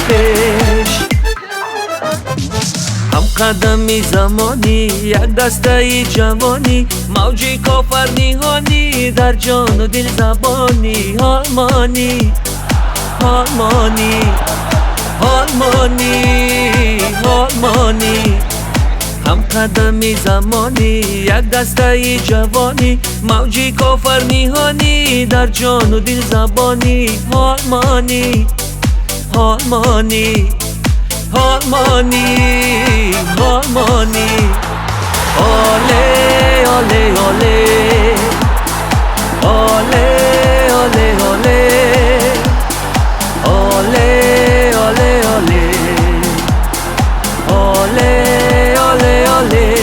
پیش. هم قدمی زمانی یک دسته جوانی، موجی کافر نیهانی در جان و دل زبانی. آلمانی آلمانی آلمانی آلمانی. هم قدمی زمانی یک دسته جوانی، موجی کافر نیهانی در جان و دل زبانی. آلمانی آلمانی آلمانی آلمانی. آله آله آله آله آله آله آله آله آله آله آله.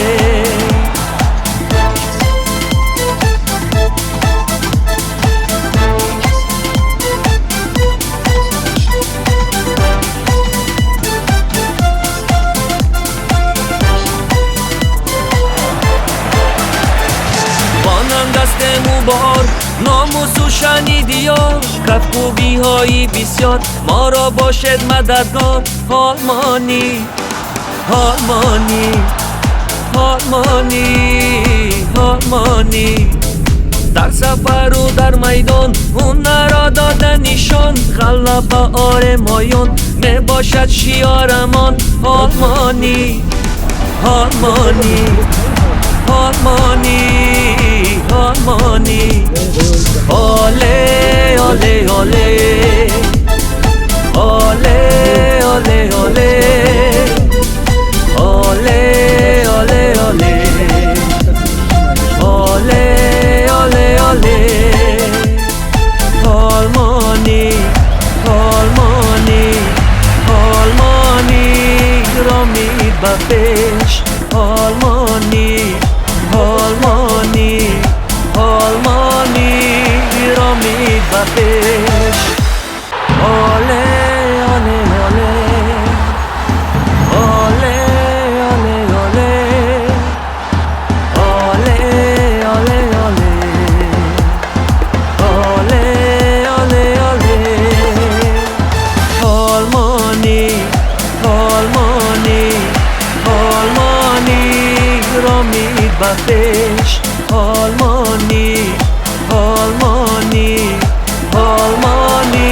بار ناموسو شنیدی یا رفت خوبی هایی بسیار، ما را باشد مددگار. آلمانی آلمانی آلمانی آلمانی. در سفر و در میدان اون را داده نشان، غلبه آرمایان می باشد شیارمان. آلمانی آلمانی آلمانی آلمانی. آله آله آله آله آله آله آله آله آله آله آله. آلمانی آلمانی آلمانی را می بپیش. آلمانی آلمانی آلمانی را می بپیش. آله آله آله آله آله آله آله آله آله آله. آلمانی آلمانی آلمانی را می بپیش. آلمانی آلمانی آلمانی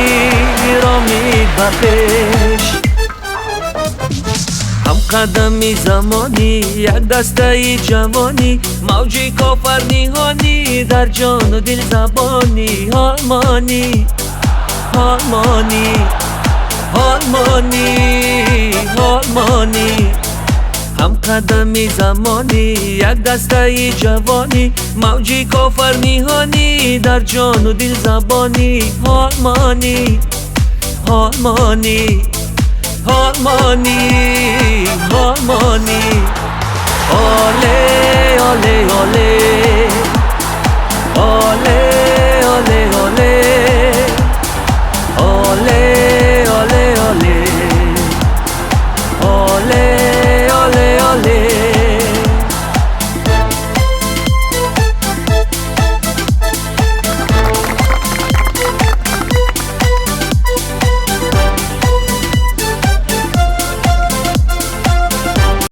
را می بپیش. هم قدمی زمانی یک دسته جوانی، موجی کافر نیهانی در جان و دل زبانی. آلمانی آلمانی آلمانی آلمانی. هم قدمی زمانی یک دسته جوانی، موجی کافر نیهانی در جان و دل زبانی. آلمانی آلمانی آلمانی آلمانی. آله آله آله